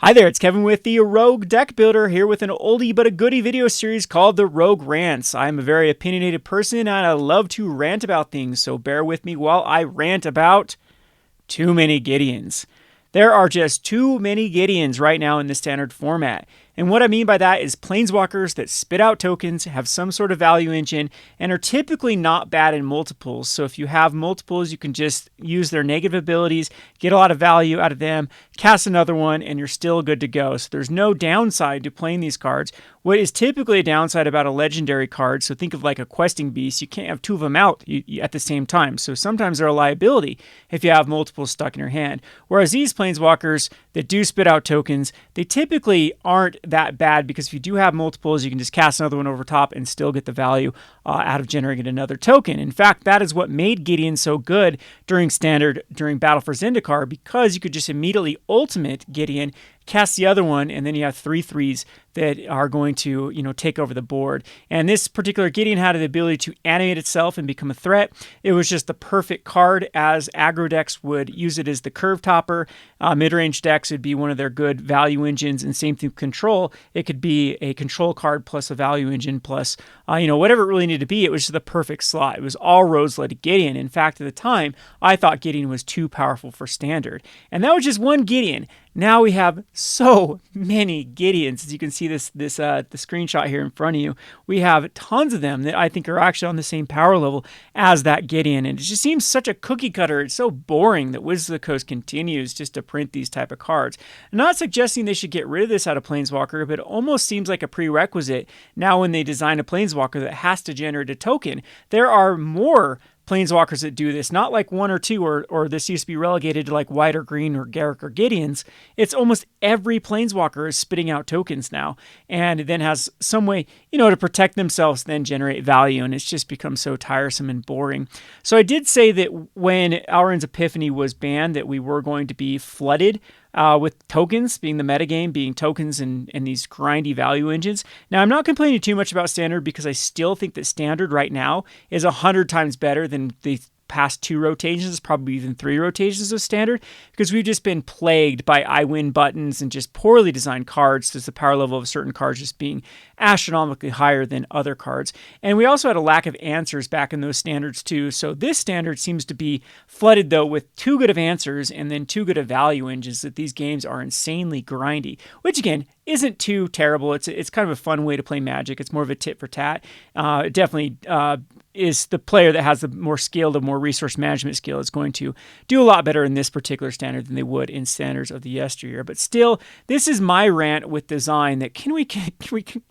Hi there, it's Kevin with the Rogue Deck Builder here with an oldie but a goodie video series called the Rogue Rants. I'm a very opinionated person and I love to rant about things, so bear with me while I rant about too many Gideons. There are just too many Gideons right now in the standard format. And what I mean by that is planeswalkers that spit out tokens, have some sort of value engine, and are typically not bad in multiples. So if you have multiples, you can just use their negative abilities, get a lot of value out of them, cast another one, and you're still good to go. So there's no downside to playing these cards. What is typically a downside about a legendary card, so think of like a questing beast, you can't have two of them out at the same time. So sometimes they're a liability if you have multiples stuck in your hand. Whereas these planeswalkers that do spit out tokens, they typically aren't that bad because if you do have multiples, you can just cast another one over top and still get the value out of generating another token. In fact, that is what made Gideon so good during Standard, during Battle for Zendikar, because you could just immediately ultimate Gideon, cast the other one, and then you have 3/3s that are going to, take over the board. And this particular Gideon had the ability to animate itself and become a threat. It was just the perfect card, as aggro decks would use it as the curve topper. Mid-range decks would be one of their good value engines, and same thing with control. It could be a control card plus a value engine plus, whatever it really needed to be. It was just the perfect slot. It was all roads led to Gideon. In fact, at the time, I thought Gideon was too powerful for Standard. And that was just one Gideon. Now we have so many Gideons. As you can see the screenshot here in front of you, we have tons of them that I think are actually on the same power level as that Gideon. And it just seems such a cookie cutter. It's so boring that Wizards of the Coast continues just to print these type of cards. I'm not suggesting they should get rid of this out of Planeswalker, but it almost seems like a prerequisite now when they design a Planeswalker that has to generate a token. There are more planeswalkers that do this, not like one or two, or this used to be relegated to like white or green or Garruk or Gideons. It's almost every planeswalker is spitting out tokens now, and then has some way, to protect themselves, then generate value, and it's just become so tiresome and boring. So I did say that when Alrund's Epiphany was banned, that we were going to be flooded with tokens, being the metagame, being tokens and these grindy value engines. Now, I'm not complaining too much about Standard because I still think that Standard right now is 100 times better than the past 2 rotations, probably even 3 rotations of Standard, because we've just been plagued by I win buttons and just poorly designed cards. There's the power level of certain cards just being astronomically higher than other cards. And we also had a lack of answers back in those standards too. So this standard seems to be flooded though with too good of answers and then too good of value engines that these games are insanely grindy, which again isn't too terrible. It's kind of a fun way to play Magic. It's more of a tit for tat. It definitely is the player that has the more skill, the more resource management skill is going to do a lot better in this particular standard than they would in standards of the yesteryear. But still, this is my rant with design that can we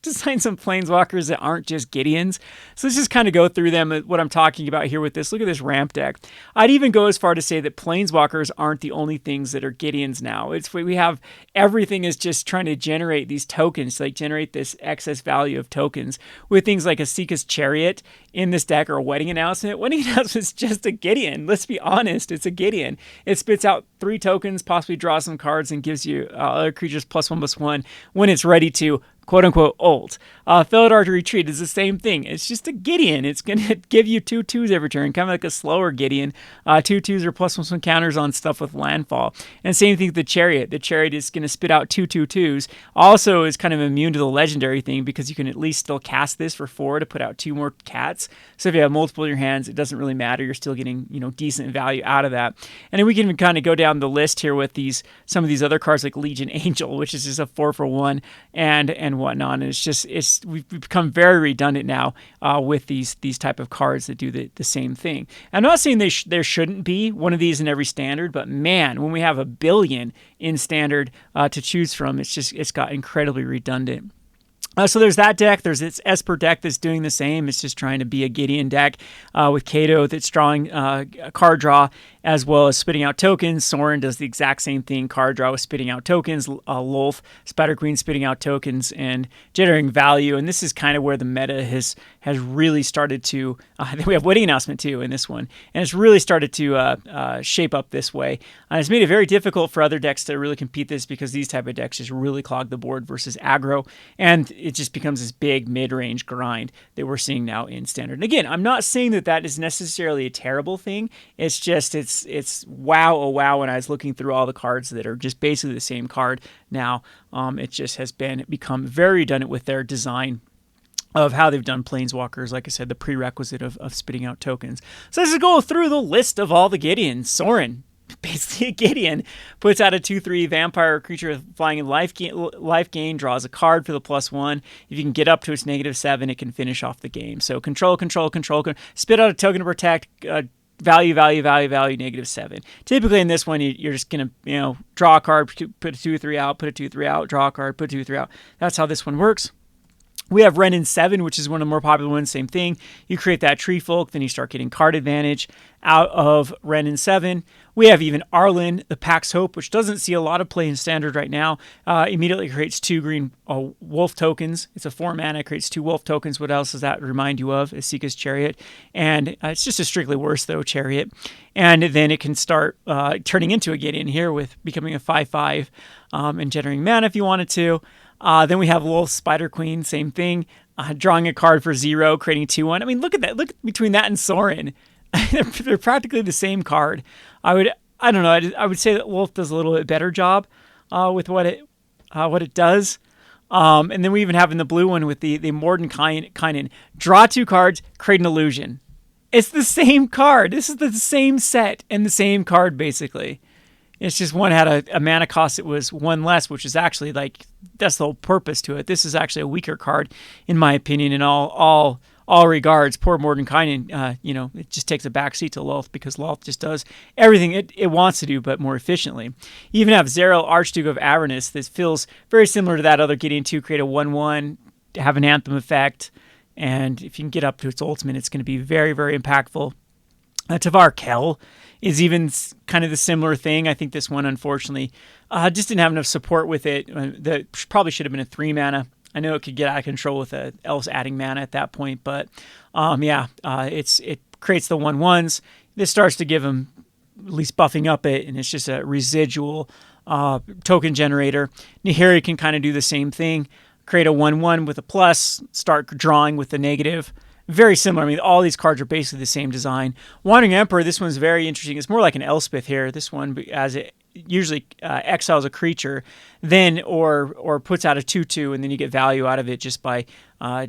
design some planeswalkers that aren't just Gideons? So let's just kind of go through them, what I'm talking about here with this. Look at this ramp deck. I'd even go as far to say that planeswalkers aren't the only things that are Gideons now. We have everything is just trying to generate these tokens, like generate this excess value of tokens with things like a Sika's Chariot in this deck, or a Wedding Announcement. Wedding Announcement is just a Gideon. Let's be honest, it's a Gideon. It spits out 3 tokens, possibly draws some cards, and gives you other creatures +1/+1 when it's ready to quote-unquote ult. Felidar to Retreat is the same thing. It's just a Gideon. It's going to give you 2/2s every turn, kind of like a slower Gideon. 2/2s are +1/+1 counters on stuff with landfall. And same thing with the Chariot. The Chariot is going to spit out 2/2/2s. Also is kind of immune to the legendary thing because you can at least still cast this for 4 to put out 2 more cats. So if you have multiple in your hands, it doesn't really matter. You're still getting, decent value out of that. And then we can kind of go down the list here with some of these other cards like Legion Angel, which is just a 4/1 and whatnot. And we've become very redundant now with these type of cards that do the same thing. I'm not saying there shouldn't be one of these in every standard, but man, when we have a billion in standard to choose from, it's got incredibly redundant. So there's that deck. There's its Esper deck that's doing the same. It's just trying to be a Gideon deck with Kato that's drawing a card draw as well as spitting out tokens. Sorin does the exact same thing. Card draw with spitting out tokens. Lolth, Spider Queen spitting out tokens and generating value. And this is kind of where the meta has really started to, I think we have Wedding Announcement too in this one. And it's really started to shape up this way. It's made it very difficult for other decks to really compete this because these type of decks just really clog the board versus aggro. And it just becomes this big mid-range grind that we're seeing now in Standard. And again, I'm not saying that is necessarily a terrible thing. It's just, it's it's wow, oh wow. When I was looking through all the cards that are just basically the same card now, it just has become very redundant with their design of how they've done Planeswalkers. Like I said, the prerequisite of spitting out tokens. So let's go through the list of all the Gideons. Sorin, basically a Gideon, puts out a 2/3 vampire creature flying in life gain, draws a card for the +1. If you can get up to its -7, it can finish off the game. So control, spit out a token to protect, value, -7. Typically in this one, you're just going to, draw a card, put a 2/3 out, put a 2/3 out, draw a card, put a 2/3 out. That's how this one works. We have Wrenn in 7, which is one of the more popular ones. Same thing. You create that tree folk, then you start getting card advantage out of Wrenn in 7. We have even Arlen, the Pax Hope, which doesn't see a lot of play in Standard right now. Immediately creates 2 green wolf tokens. It's a 4 mana, creates 2 wolf tokens. What else does that remind you of? Esika's Chariot. And it's just a strictly worse, though, Chariot. And then it can start turning into a Gideon here with becoming a 5/5 and generating mana if you wanted to. Then we have Wolf Spider Queen, same thing. Drawing a card for 0, creating 2/1. I mean, look at that. Look between that and Sorin. They're practically the same card. I don't know. I would say that Wolf does a little bit better job with what it does. And then we even have in the blue one with the Mordenkainen. Draw 2 cards, create an illusion. It's the same card. This is the same set and the same card, basically. It's just one had a mana cost that was 1 less, which is actually that's the whole purpose to it. This is actually a weaker card, in my opinion, in all regards. Poor Mordenkainen, it just takes a backseat to Lolth because Lolth just does everything it wants to do, but more efficiently. You even have Zerael, Archduke of Avernus. This feels very similar to that other Gideon 2, create a 1/1, have an Anthem effect, and if you can get up to its ultimate, it's going to be very, very impactful. Tavar Kell is even kind of the similar thing. I think this one, unfortunately, just didn't have enough support with it. That probably should have been a 3 mana. I know it could get out of control with elves adding mana at that point, but it creates the 1/1s. This starts to give them at least buffing up it, and it's just a residual token generator. Nahiri can kind of do the same thing. Create a 1/1 with a plus, start drawing with the negative. Very similar. I mean, all these cards are basically the same design. Wandering Emperor, this one's very interesting. It's more like an Elspeth here. This one, as it usually exiles a creature, then or puts out a 2/2, and then you get value out of it just by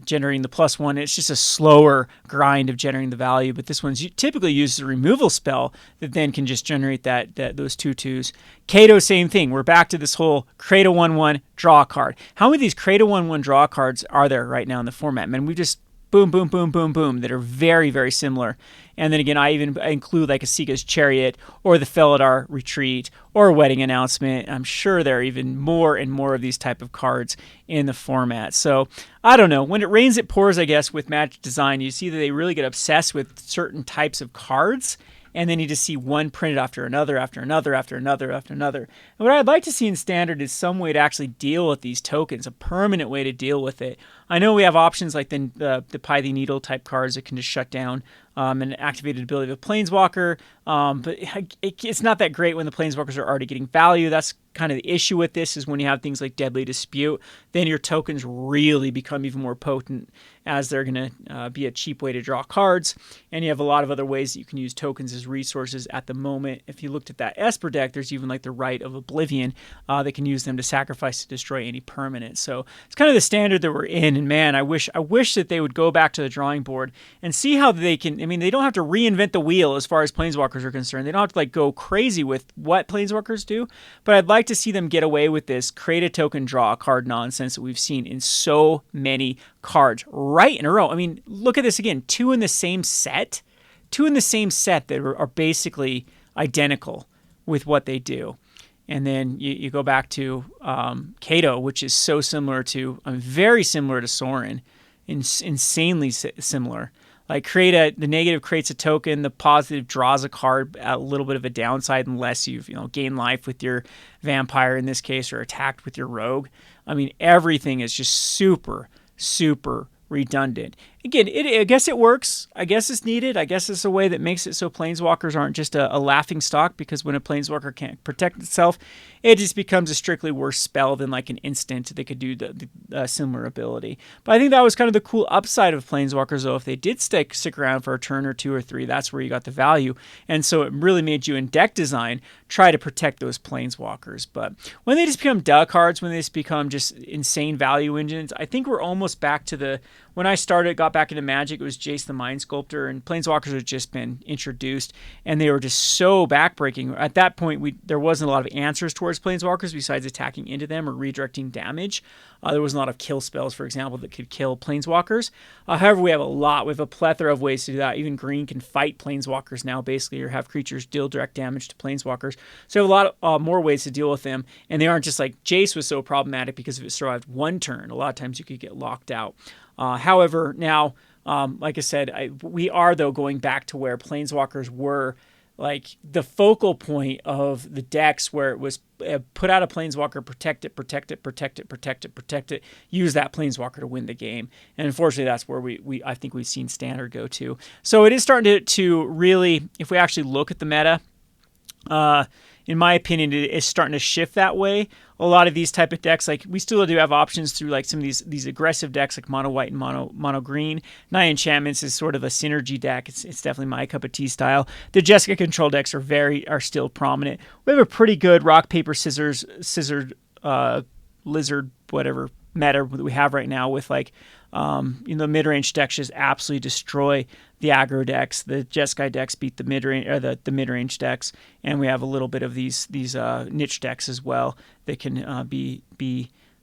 generating the +1. It's just a slower grind of generating the value, but this one's typically uses a removal spell that then can just generate those 2/2s. Kato, same thing. We're back to this whole create a 1/1, draw a card. How many of these create a 1/1 draw cards are there right now in the format? Man, we just boom, boom, boom, boom, boom, that are very, very similar. And then again, I include like Esika's Chariot or the Felidar Retreat or Wedding Announcement. I'm sure there are even more and more of these type of cards in the format. So I don't know. When it rains, it pours, I guess, with Magic Design. You see that they really get obsessed with certain types of cards. And then you just see one printed after another, after another, after another, after another. And what I'd like to see in Standard is some way to actually deal with these tokens, a permanent way to deal with it. I know we have options like the Pythie Needle type cards that can just shut down an activated ability of a Planeswalker, but it's not that great when the Planeswalkers are already getting value. That's kind of the issue with this, is when you have things like Deadly Dispute, then your tokens really become even more potent, as they're going to be a cheap way to draw cards. And you have a lot of other ways that you can use tokens as resources at the moment. If you looked at that Esper deck, there's even like the Rite of Oblivion that can use them to sacrifice to destroy any permanent. So it's kind of the standard that we're in. And man, I wish that they would go back to the drawing board and see how they can. I mean, they don't have to reinvent the wheel as far as Planeswalkers are concerned. They don't have to go crazy with what Planeswalkers do, but I'd like to see them get away with this create a token, draw a card nonsense that we've seen in so many cards right in a row. I mean, look at this again. Two in the same set that are basically identical with what they do. And then you go back to Kato, which is so similar to, very similar to Sorin, insanely similar. Like the negative creates a token, the positive draws a card at a little bit of a downside unless you've gained life with your vampire in this case, or attacked with your rogue. I mean, everything is just super, super redundant. Again, I guess it works. I guess it's needed. I guess it's a way that makes it so planeswalkers aren't just a laughing stock, because when a planeswalker can't protect itself, it just becomes a strictly worse spell than like an instant that could do the similar ability. But I think that was kind of the cool upside of planeswalkers, though. If they did stick around for a turn or two or three, that's where you got the value. And so it really made you in deck design try to protect those planeswalkers. But when they just become duh cards, when they just become just insane value engines, I think we're almost back to when I got back into Magic, it was Jace the Mind Sculptor, and Planeswalkers had just been introduced, and they were just so backbreaking. At that point, there wasn't a lot of answers towards Planeswalkers besides attacking into them or redirecting damage. There wasn't a lot of kill spells, for example, that could kill Planeswalkers. However, we have a plethora of ways to do that. Even green can fight Planeswalkers now, basically, or have creatures deal direct damage to Planeswalkers. So we have a lot of more ways to deal with them, and they aren't just like Jace was so problematic because if it survived one turn, a lot of times you could get locked out. However, now, like I said, we are, though, going back to where Planeswalkers were like the focal point of the decks, where it was put out a Planeswalker, protect it, protect it, protect it, protect it, protect it, use that Planeswalker to win the game. And unfortunately, that's where I think we've seen Standard go to. So it is starting to really, if we actually look at the meta, in my opinion, it is starting to shift that way. A lot of these type of decks, like we still do have options through like some of these aggressive decks like mono white and mono green. Nine Enchantments is sort of a synergy deck. It's definitely my cup of tea style. The Jessica control decks are still prominent. We have a pretty good rock paper scissors lizard whatever meta that we have right now with like mid-range decks just absolutely destroy the aggro decks. The Jeskai decks beat the mid-range or the mid-range decks, and we have a little bit of these niche decks as well that can be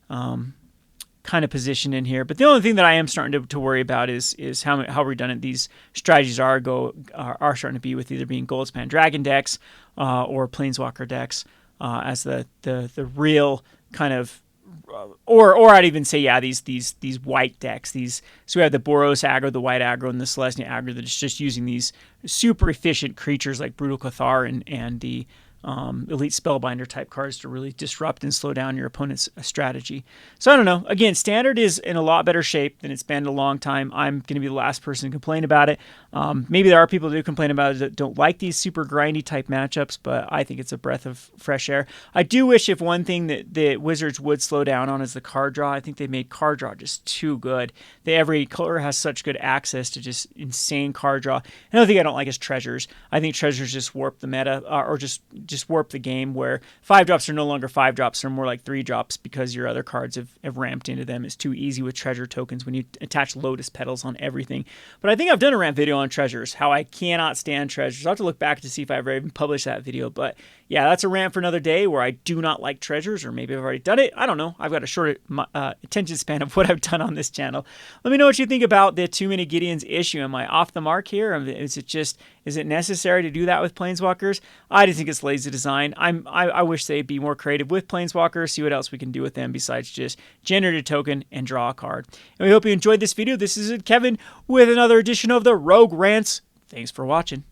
kind of positioned in here. But the only thing that I am starting to worry about is how redundant these strategies are starting to be, with either being Goldspan Dragon decks or Planeswalker decks as the real kind of. Or I'd even say, yeah, these white decks. So we have the Boros aggro, the white aggro, and the Celestia aggro that is just using these super efficient creatures like Brutal Cathar and the Elite Spellbinder type cards to really disrupt and slow down your opponent's strategy. So I don't know. Again, Standard is in a lot better shape than it's been in a long time. I'm going to be the last person to complain about it. Maybe there are people that do complain about it that don't like these super grindy type matchups, but I think it's a breath of fresh air. I do wish if one thing that the Wizards would slow down on is the card draw. I think they made card draw just too good. Every color has such good access to just insane card draw. Another thing I don't like is treasures. I think treasures just warp the meta, or just warp the game, where 5-drops are no longer 5-drops, they're more like 3-drops because your other cards have ramped into them. It's too easy with treasure tokens when you attach lotus petals on everything. But I think I've done a rant video on treasures, how I cannot stand treasures. I'll have to look back to see if I've ever even published that video, but yeah, that's a rant for another day where I do not like treasures, or maybe I've already done it. I don't know. I've got a short attention span of what I've done on this channel. Let me know what you think about the too many Gideons issue. Am I off the mark here? Is it necessary to do that with Planeswalkers? I just think it's lazy design. I wish they'd be more creative with Planeswalkers, see what else we can do with them besides just generate a token and draw a card. And we hope you enjoyed this video. This is Kevin with another edition of the Rogue Rants. Thanks for watching.